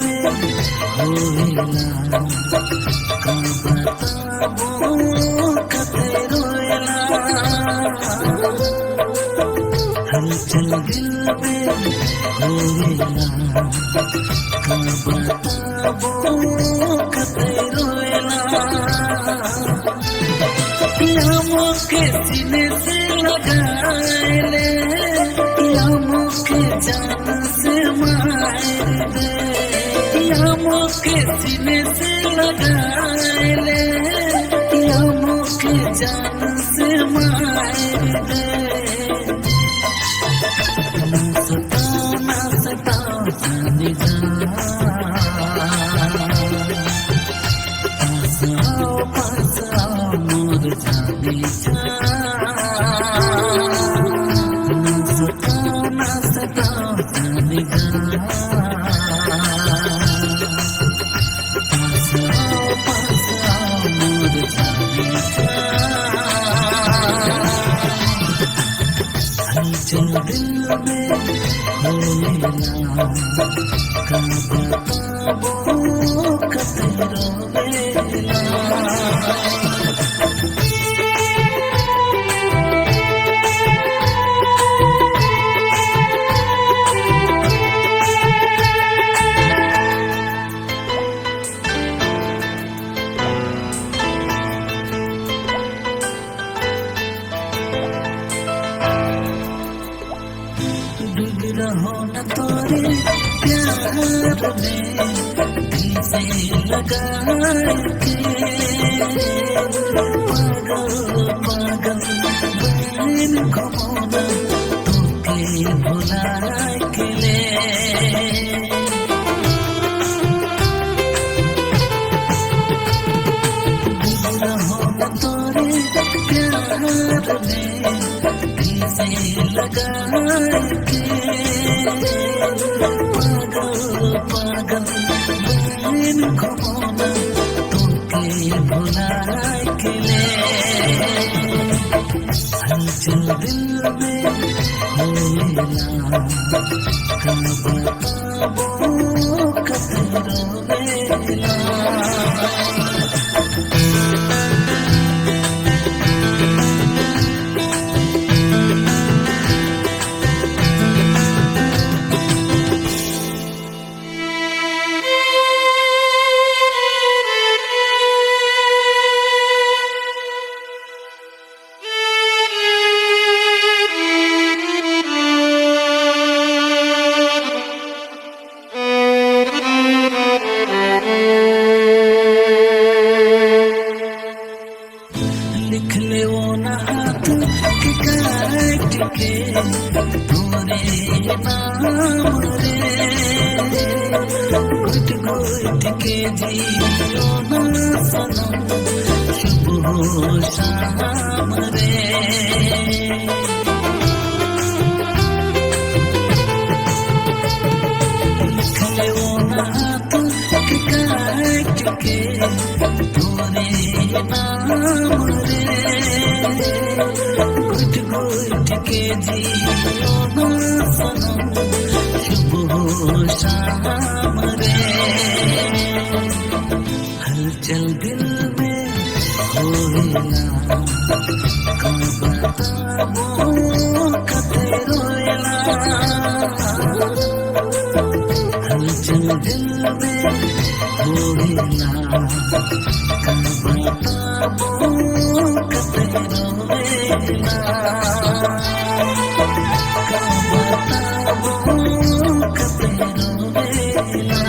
में होएला का बताबो कते रोएला हलचल दिल में होएला का बताबो कते रोएला यामों के सीने से लगाए ले यामों के जान से मार दे यामों के सीने से लगाए ले यामों के जान से मार दे ना सता जाने जा पास आओ मोर जाने जा ना सता जाने जा पास आओ मोर जाने जा हलचल दिल में होएला का बताबो कते रोएला डूब रहो न तोरे प्यार में दिल से लगा के पागल पागल बैन घुमाना तोके भुला के ले डूब रहो न तोरे प्यार में दिल से लगा के पागल पागल बैन घुमाना तोके भुला के ले हलचल दिल में होएला का बताबो कते रोएला लिख ले वो न हाथ के काट के तोरे नाम रे घुट घुट के जियो न सनम शुभ हो शाम रे लिख ले वो न हाथ के काट के तोरे नाम घुट घुट के जियो न सनम शुभ हो शाम रे हलचल दिल में होएला का बताबो कते रोएला हलचल दिल में होएला का बताबो कते रोएला का बताबो कते रोएला